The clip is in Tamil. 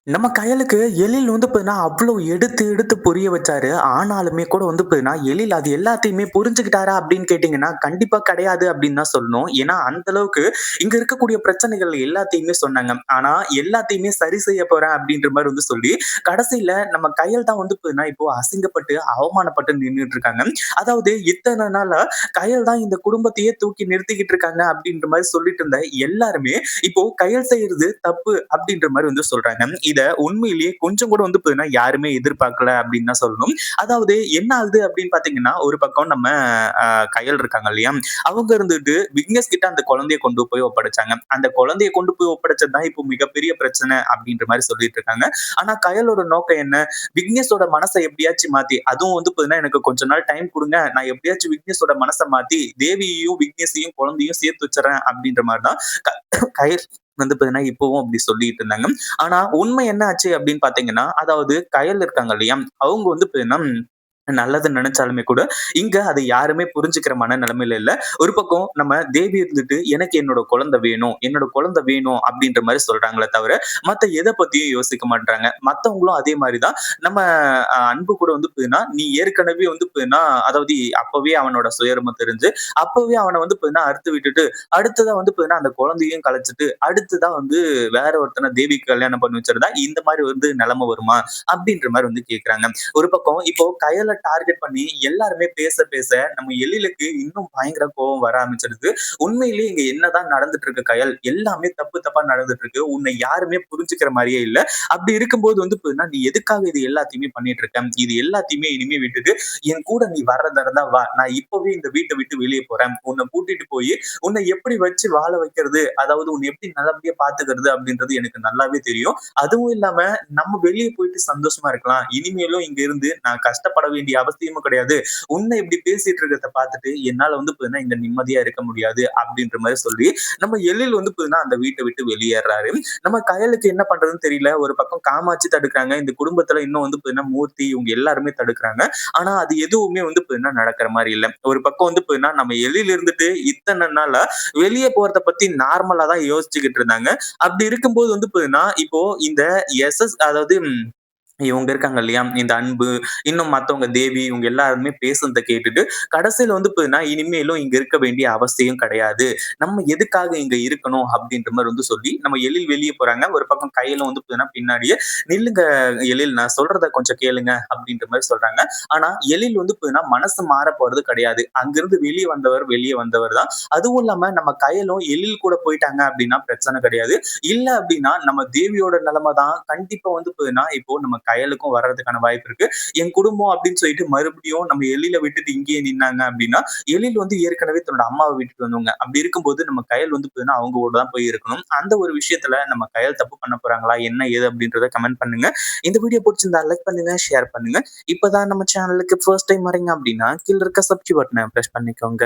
நம்ம கயலுக்கு எழில் பார்த்தீங்கன்னா, அவ்ளோ எடுத்து எடுத்து புரிய வச்சாரு. ஆனாலுமே கூட பார்த்தீங்கன்னா, எழில் அது எல்லாத்தையுமே புரிஞ்சுக்கிட்டாரா அப்படின்னு கேட்டீங்கன்னா, கண்டிப்பா கிடையாது அப்படின்னு தான் சொல்லணும். ஏன்னா, அந்த அளவுக்கு இங்க இருக்கக்கூடிய பிரச்சனைகள் எல்லாத்தையுமே சொன்னாங்க. ஆனா, எல்லாத்தையுமே சரி செய்ய போறேன் அப்படின்ற மாரி சொல்லி, கடைசியில நம்ம கயல் தான் பார்த்தீங்கன்னா, இப்போ அசிங்கப்பட்டு, அவமானப்பட்டு நின்னுட்டு இருக்காங்க. அதாவது இத்தன நாளா கயல் தான் இந்த குடும்பத்தையே தூக்கி நிறுத்திக்கிட்டு இருக்காங்க அப்படின்ற மாரி சொல்லிட்டு இருந்த எல்லாருமே, இப்போ கயல் செய்றது தப்பு அப்படின்ற மாரி சொல்றாங்க. இத உண்மையிலேயே கொஞ்சம் கூட பார்த்தீங்கன்னா, யாருமே எதிர்பார்க்கல அப்படின்னு தான் சொல்லணும். அதாவது என்ன ஆகுது அப்படின்னு பார்த்தீங்கன்னா, ஒரு பக்கம் நம்ம அ கயல் இருக்காங்க இல்லையா? அவங்க இருந்துட்டு விக்னேஷ் கிட்ட அந்த குழந்தைய கொண்டு போய் ஒப்படைச்சாங்க. அந்த குழந்தைய கொண்டு போய் ஒப்படைச்சது தான் இப்போ மிகப்பெரிய பிரச்சனை அப்படின்ற மாரி சொல்லிட்டு இருக்காங்க. ஆனா கயலோட நோக்கம் என்ன? விக்னேஷோட மனச எப்படியாச்சும் மாத்தி, அதுவும் பார்த்தீங்கன்னா, எனக்கு கொஞ்ச நாள் டைம் குடுங்க. நான் எப்படியாச்சும் விக்னேஷோட மனச மாத்தி, தேவியையும், விக்னேஷையும், குழந்தையும் சேர்த்து வச்சுர்றேன் அப்படின்ற மாரி தான் கயல் பார்த்தீங்கன்னா, இப்பவும் அப்படி சொல்லிட்டு இருந்தாங்க. ஆனா உண்மை என்ன ஆச்சு அப்படின்னு பார்த்தீங்கன்னா, அதாவது கயல் இருக்காங்க இல்லையா? அவங்க பார்த்தீங்கன்னா நல்லது நினைச்சாலுமே கூட, இங்க அத யாருமே புரிஞ்சுக்கிற மனநிலைமையில இல்ல. ஒரு பக்கம் நம்ம தேவி இருந்துட்டு, "எனக்கு என்னோட குழந்தை வேணும். என்னோட குழந்தை வேணும்." அப்படின்ற மாரி சொல்றாங்களே தவிர, மத்த எத பத்தியும் யோசிக்க மாட்றாங்க. மத்தவங்களும் அதே மாரி தான். நம்ம அன்பு கூட பார்த்தீங்கன்னா, நீ ஏற்கனவே பார்த்தீங்கன்னா, அதாவது அப்பவே அவனோட சுயரூபம் தெரிஞ்சு, அப்பவே அவன பார்த்தீங்கன்னா அறுத்து விட்டுட்டு, அடுத்ததா பார்த்தீங்கன்னா, அந்த குழந்தையும் கலைச்சுட்டு, அடுத்ததா வேற ஒருத்தன தேவிக்கு கல்யாணம் பண்ணி வச்சிருந்தா, இந்த மாரி நெலைம வருமா? அப்படின்ற மாரி கேட்கறாங்க. ஒரு பக்கம் இப்போ கயல டார்கெட் பண்ணி எல்லாருமே பேச பேச நம்ம எழிலுக்கு இன்னும் பயங்கர கோவம் வர ஆரம்பிச்சிருது. உண்மையிலேயே இங்க என்னதான் நடந்துட்டு இருக்கு கயல்? எல்லாமே தப்பு தப்பா நடந்துட்டு இருக்கு. உன்னை யாருமே புரிஞ்சுக்கிற மாரியே இல்ல. அப்படி இருக்கும்போது பார்த்தீங்கன்னா, நீ எதுக்காக இது எல்லாத்தையுமே பண்ணிட்டு இருக்க? இது எல்லாத்தையுமே இனிமே விட்டுட்டு, என் கூட நீ வர்றதா இருந்தா வா. நான் இப்பவே இந்த வீட்ட விட்டு வெளிய போறேன். உன்ன கூட்டிட்டு போயி, உன்னை எப்படி வச்சு வாழ வைக்கிறது? அதாவது உன்னை எப்படி நல்லபடியா பாத்துக்கிறது? அப்படின்றது எனக்கு நல்லாவே தெரியும். அதுவும் இல்லாம நம்ம வெளிய போயிட்டு சந்தோஷமா இருக்கலாம். இனிமேலும் இங்க இருந்து நான் கஷ்டப்பட வேண்டிய அவசியமும் கிடையாது. உன்னை இப்படி பேசிட்டு இருக்கிறத பார்த்துட்டு என்னால பார்த்தீங்கன்னா, இங்க நிம்மதியா இருக்க முடியாது அப்படின்ற மாரி சொல்லி, நம்ம எழில் பார்த்தீங்கன்னா, அந்த வீட்ட விட்டு வெளியேறாரு. நம்ம கயலுக்கு என்ன பண்றதுன்னு தெரியல. ஒரு பக்கம் காமாட்சி தடுக்குறாங்க. இந்த குடும்பத்துல இன்னும் பார்த்தீங்கன்னா, மூர்த்தி இவங்க எல்லாருமே தடுக்குறாங்க. ஆனா அது எதுவுமே பார்த்தீங்கன்னா, நடக்கிற மாரி இல்ல. ஒரு பக்கம் பார்த்தீங்கன்னா, நம்ம எழில் இருந்துட்டு இத்தன நாளா வெளிய போறத பத்தி நார்மலா தான் யோசிச்சுக்கிட்டு இருந்தாங்க. அப்படி இருக்கும்போது பார்த்தீங்கன்னா, இப்போ இந்த அதாவது இவங்க இருக்காங்க இல்லையா? இந்த அன்பு, இன்னும் மத்தவங்க தேவி இவங்க எல்லாருமே பேசுனத கேட்டுட்டு, கடைசியில பார்த்தீங்கன்னா, இனிமேலும் இங்க இருக்க வேண்டிய அவசியம் கிடையாது. நம்ம எதுக்காக இங்க இருக்கணும் அப்படின்ற மாரி சொல்லி, நம்ம எழில் வெளிய போறாங்க. ஒரு பக்கம் கையில பார்த்தீங்கன்னா, பின்னாடியே "நில்லுங்க எழில் நான் சொல்றத கொஞ்சம் கேளுங்க" அப்படின்ற மாரி சொல்றாங்க. ஆனா எழில் பார்த்தீங்கன்னா, மனசு மாற போறது கிடையாது. அங்கிருந்து வெளிய வந்தவர் வெளிய வந்தவர் தான். அதுவும் இல்லாம நம்ம கயலும் எழில் கூட போயிட்டாங்க அப்படின்னா பிரச்சனை கிடையாது. இல்ல அப்படின்னா நம்ம தேவியோட நிலைமை தான் கண்டிப்பா பார்த்தீங்கன்னா, இப்போ நம்ம கயலுக்கும் வர்றதுக்கான வாய்ப்பு இருக்கு. என் குடும்பம் அப்படின்னு சொல்லிட்டு மறுபடியும் நம்ம எழில விட்டுட்டு இங்கேயே நின்னாங்க அப்படின்னா, எழில் ஏற்கனவே தன்னோட அம்மாவ விட்டுட்டு வந்தவங்க. அப்படி இருக்கும்போது நம்ம கயல் பார்த்தீங்கன்னா, அவங்க கூட தான் போய் இருக்கணும். அந்த ஒரு விஷயத்துல நம்ம கயல் தப்பு பண்ண போறாங்களா? என்ன ஏது அப்படின்றத கமெண்ட் பண்ணுங்க. இந்த வீடியோ புடிச்சிருந்தா லைக் பண்ணுங்க, ஷேர் பண்ணுங்க. இப்பதான் நம்ம சேனலுக்கு ஃபர்ஸ்ட் டைம் வரீங்க அப்படின்னா, கீழ இருக்க சப்ஸ்கிரைப் பட்டன பிரஸ் பண்ணிக்கோங்க.